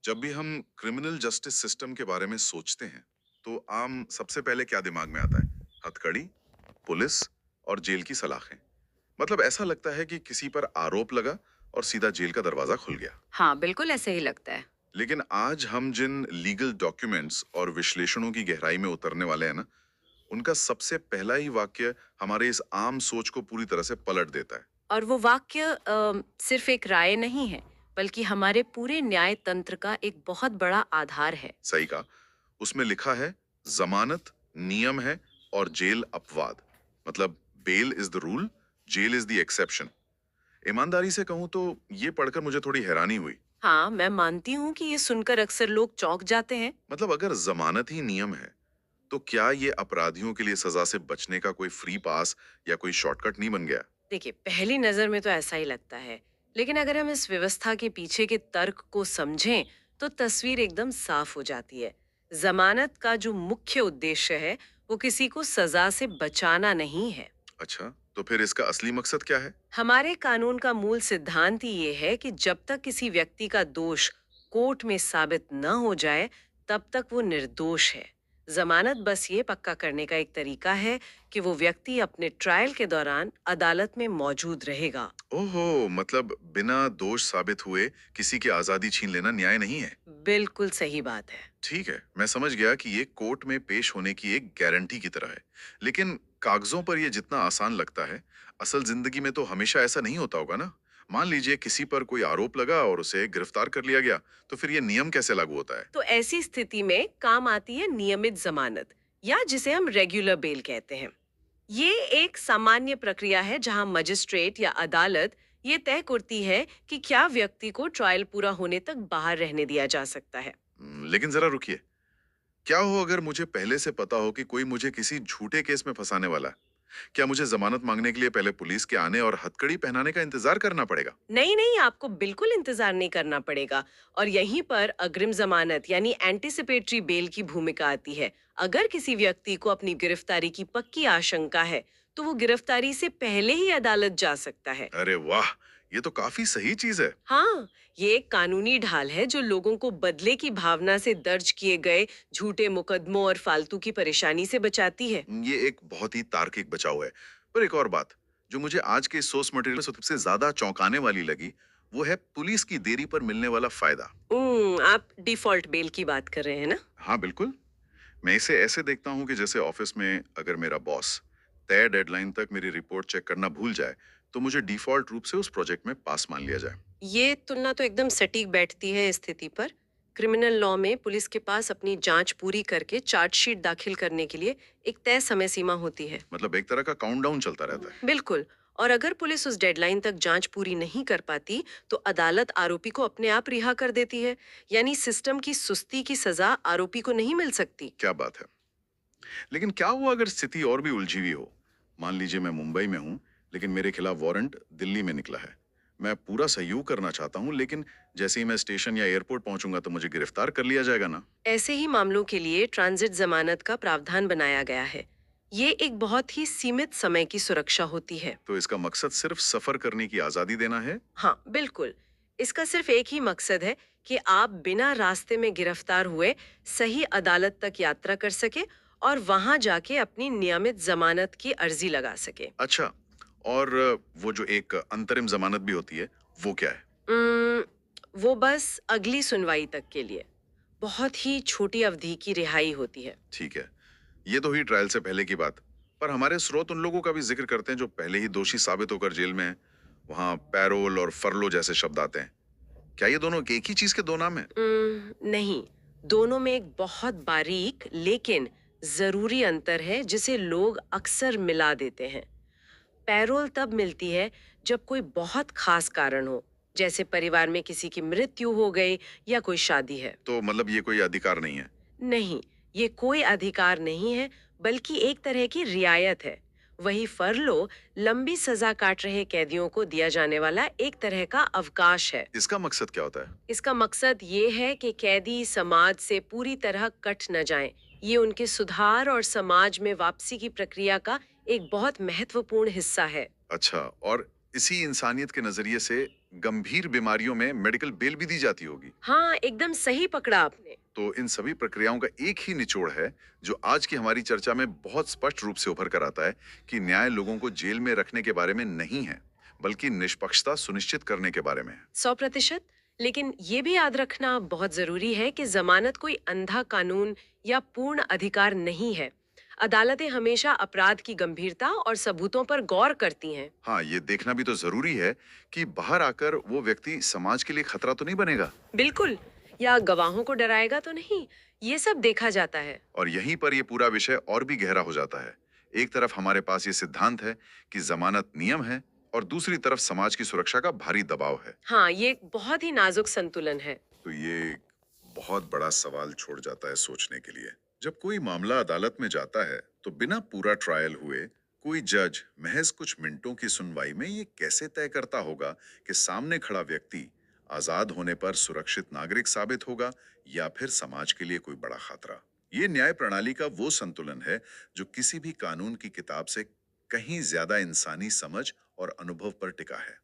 जब भी हम क्रिमिनल जस्टिस सिस्टम के बारे में सोचते हैं, तो आम सबसे पहले क्या दिमाग में आता है? हथकड़ी, पुलिस और जेल की सलाखें। मतलब ऐसा लगता है कि किसी पर आरोप लगा और सीधा जेल का दरवाजा खुल गया। हाँ, बिल्कुल ऐसे ही लगता है। लेकिन आज हम जिन लीगल डॉक्यूमेंट्स और विश्लेषणों की गहराई में उतरने वाले हैं ना, उनका सबसे पहला ही वाक्य हमारे इस आम सोच को पूरी तरह से पलट देता है। और वो वाक्य सिर्फ एक राय नहीं है, बल्कि हमारे पूरे न्याय तंत्र का एक बहुत बड़ा आधार है। सही कहा। उसमें लिखा है, जमानत नियम है और जेल अपवाद। मतलब bail is the rule, jail is the exception. ईमानदारी से कहूं तो ये पढ़कर मुझे थोड़ी हैरानी हुई। हाँ, मैं मानती हूँ कि ये सुनकर अक्सर लोग चौंक जाते हैं। मतलब अगर जमानत ही नियम है, तो क्या ये अपराधियों के लिए सजा से बचने का कोई फ्री पास या कोई शॉर्टकट नहीं बन गया? देखिए, पहली नजर में तो ऐसा ही लगता है, लेकिन अगर हम इस व्यवस्था के पीछे के तर्क को समझें, तो तस्वीर एकदम साफ हो जाती है। जमानत का जो मुख्य उद्देश्य है, वो किसी को सजा से बचाना नहीं है। अच्छा, तो फिर इसका असली मकसद क्या है? हमारे कानून का मूल सिद्धांत ही ये है कि जब तक किसी व्यक्ति का दोष कोर्ट में साबित न हो जाए, तब तक वो निर्दोष है। जमानत बस ये पक्का करने का एक तरीका है कि वो व्यक्ति अपने ट्रायल के दौरान अदालत में मौजूद रहेगा। ओहो, मतलब बिना दोष साबित हुए किसी की आजादी छीन लेना न्याय नहीं है। बिल्कुल सही बात है। ठीक है, मैं समझ गया कि ये कोर्ट में पेश होने की एक गारंटी की तरह है। लेकिन कागजों पर ये जितना आसान लगता है, असल जिंदगी में तो हमेशा ऐसा नहीं होता होगा ना? मान लीजिए किसी पर कोई आरोप लगा और उसे गिरफ्तार कर लिया गया, तो फिर ये नियम कैसे लागू होता है? तो ऐसी स्थिति में काम आती है नियमित जमानत, या जिसे हम रेगुलर बेल कहते हैं। ये एक सामान्य प्रक्रिया है जहां मजिस्ट्रेट या अदालत ये तय करती है कि क्या व्यक्ति को ट्रायल पूरा होने तक बाहर रहने दिया जा सकता है। लेकिन जरा रुकिए, क्या हो अगर मुझे पहले से पता हो कि कोई मुझे किसी झूठे केस में फंसाने वाला है? क्या मुझे जमानत मांगने के लिए पहले पुलिस के आने और हथकड़ी पहनाने का इंतजार करना पड़ेगा? नहीं नहीं, आपको बिल्कुल इंतजार नहीं करना पड़ेगा। और यहीं पर अग्रिम जमानत यानी एंटिसिपेटरी बेल की भूमिका आती है। अगर किसी व्यक्ति को अपनी गिरफ्तारी की पक्की आशंका है, तो वो गिरफ्तारी से पहले ही अदालत जा सकता है। अरे वाह! ये तो काफी सही चीज है। हाँ, ये एक कानूनी ढाल है जो लोगों को बदले की भावना से दर्ज किए गए झूठे मुकदमों और फालतू की परेशानी से बचाती है। ये एक बहुत ही तार्किक बचाव है। पर एक और बात, जो मुझे आज के सोर्स मटेरियल में सबसे ज्यादा चौंकाने वाली लगी, वो है पुलिस की देरी पर मिलने वाला फायदा। आप डिफॉल्ट बेल की बात कर रहे हैं ना? हाँ, बिल्कुल। मैं इसे ऐसे देखता हूँ कि जैसे ऑफिस में अगर मेरा बॉस तय डेडलाइन तक मेरी रिपोर्ट चेक करना भूल जाए, तो मुझे डिफॉल्ट रूप से उस प्रोजेक्ट में पास मान लिया जाए। ये तुलना तो एकदम सटीक बैठती है इस स्थिति पर। क्रिमिनल लॉ में पुलिस के पास अपनी जांच पूरी करके चार्जशीट दाखिल करने के लिए एक तय समय सीमा होती है। मतलब एक तरह का काउंटडाउन चलता रहता है। बिल्कुल। और अगर पुलिस उस डेडलाइन तक जांच पूरी नहीं कर पाती, तो अदालत आरोपी को अपने आप रिहा कर देती है। यानी सिस्टम की सुस्ती की सजा आरोपी को नहीं मिल सकती। क्या बात है! लेकिन क्या हुआ अगर स्थिति और भी उलझी हुई हो? मान लीजिए मैं मुंबई में हूँ, लेकिन मेरे खिलाफ वारंट दिल्ली में निकला है। मैं पूरा सहयोग करना चाहता हूँ, लेकिन जैसे ही मैं स्टेशन या एयरपोर्ट पहुंचूंगा तो मुझे गिरफ्तार कर लिया जाएगा ना? ऐसे ही मामलों के लिए ट्रांजिट जमानत का प्रावधान बनाया गया है। ये एक बहुत ही सीमित समय की सुरक्षा होती है। तो इसका मकसद सिर्फ सफर करने की आजादी देना है? हाँ, बिल्कुल। इसका सिर्फ एक ही मकसद है कि आप बिना रास्ते में गिरफ्तार हुए सही अदालत तक यात्रा कर सके और वहां जाके अपनी नियमित जमानत की अर्जी लगा सके। अच्छा, और वो जो एक अंतरिम जमानत भी होती है, वो क्या है? उम्म, वो बस अगली सुनवाई तक के लिए बहुत ही छोटी अवधि की रिहाई होती है। ठीक है, ये तो हुई ट्रायल से पहले की बात। पर हमारे स्रोत उन लोगों का भी जिक्र करते हैं जो पहले ही दोषी साबित होकर जेल में हैं। वहाँ पैरोल और फरलो जैसे शब्द आते हैं। क्या ये दोनों एक ही चीज के दो नाम हैं? नहीं, दोनों में एक बहुत बारीक लेकिन जरूरी अंतर है जिसे लोग अक्सर मिला देते हैं। पैरोल तब मिलती है जब कोई बहुत खास कारण हो, जैसे परिवार में किसी की मृत्यु हो गई या कोई शादी है। तो मतलब ये कोई अधिकार नहीं है? नहीं, ये कोई अधिकार नहीं है, बल्कि एक तरह की रियायत है। वही फरलो लंबी सजा काट रहे कैदियों को दिया जाने वाला एक तरह का अवकाश है। इसका मकसद क्या होता है? इसका मकसद ये है कि कैदी समाज से पूरी तरह कट न जाएं। ये उनके सुधार और समाज में वापसी की प्रक्रिया का एक बहुत महत्वपूर्ण हिस्सा है। अच्छा, और इसी इंसानियत के नजरिए से गंभीर बीमारियों में मेडिकल बेल भी दी जाती होगी। हाँ, एकदम सही पकड़ा आपने। तो इन सभी प्रक्रियाओं का एक ही निचोड़ है जो आज की हमारी चर्चा में बहुत स्पष्ट रूप से उभर कर आता है कि न्याय लोगों को जेल में रखने के बारे में नहीं है, बल्कि निष्पक्षता सुनिश्चित करने के बारे में है। 100%। लेकिन ये भी याद रखना बहुत जरूरी है कि जमानत कोई अंधा कानून या पूर्ण अधिकार नहीं है। अदालतें हमेशा अपराध की गंभीरता और सबूतों पर गौर करती हैं। हाँ, ये देखना भी तो जरूरी है कि बाहर आकर वो व्यक्ति समाज के लिए खतरा तो नहीं बनेगा। बिल्कुल। या गवाहों को डराएगा तो नहीं, ये सब देखा जाता है। और यहीं पर ये पूरा विषय और भी गहरा हो जाता है। एक तरफ हमारे पास ये सिद्धांत है कि जमानत नियम है, और दूसरी तरफ समाज की सुरक्षा का भारी दबाव है। हाँ, ये एक बहुत ही नाजुक संतुलन है। तो ये बहुत बड़ा सवाल छोड़ जाता है सोचने के लिए। जब कोई मामला अदालत में जाता है तो बिना पूरा ट्रायल हुए कोई जज महज कुछ मिनटों की सुनवाई में ये कैसे तय करता होगा कि सामने खड़ा व्यक्ति आजाद होने पर सुरक्षित नागरिक साबित होगा या फिर समाज के लिए कोई बड़ा खतरा। ये न्याय प्रणाली का वो संतुलन है जो किसी भी कानून की किताब से कहीं ज्यादा इंसानी समझ और अनुभव पर टिका है।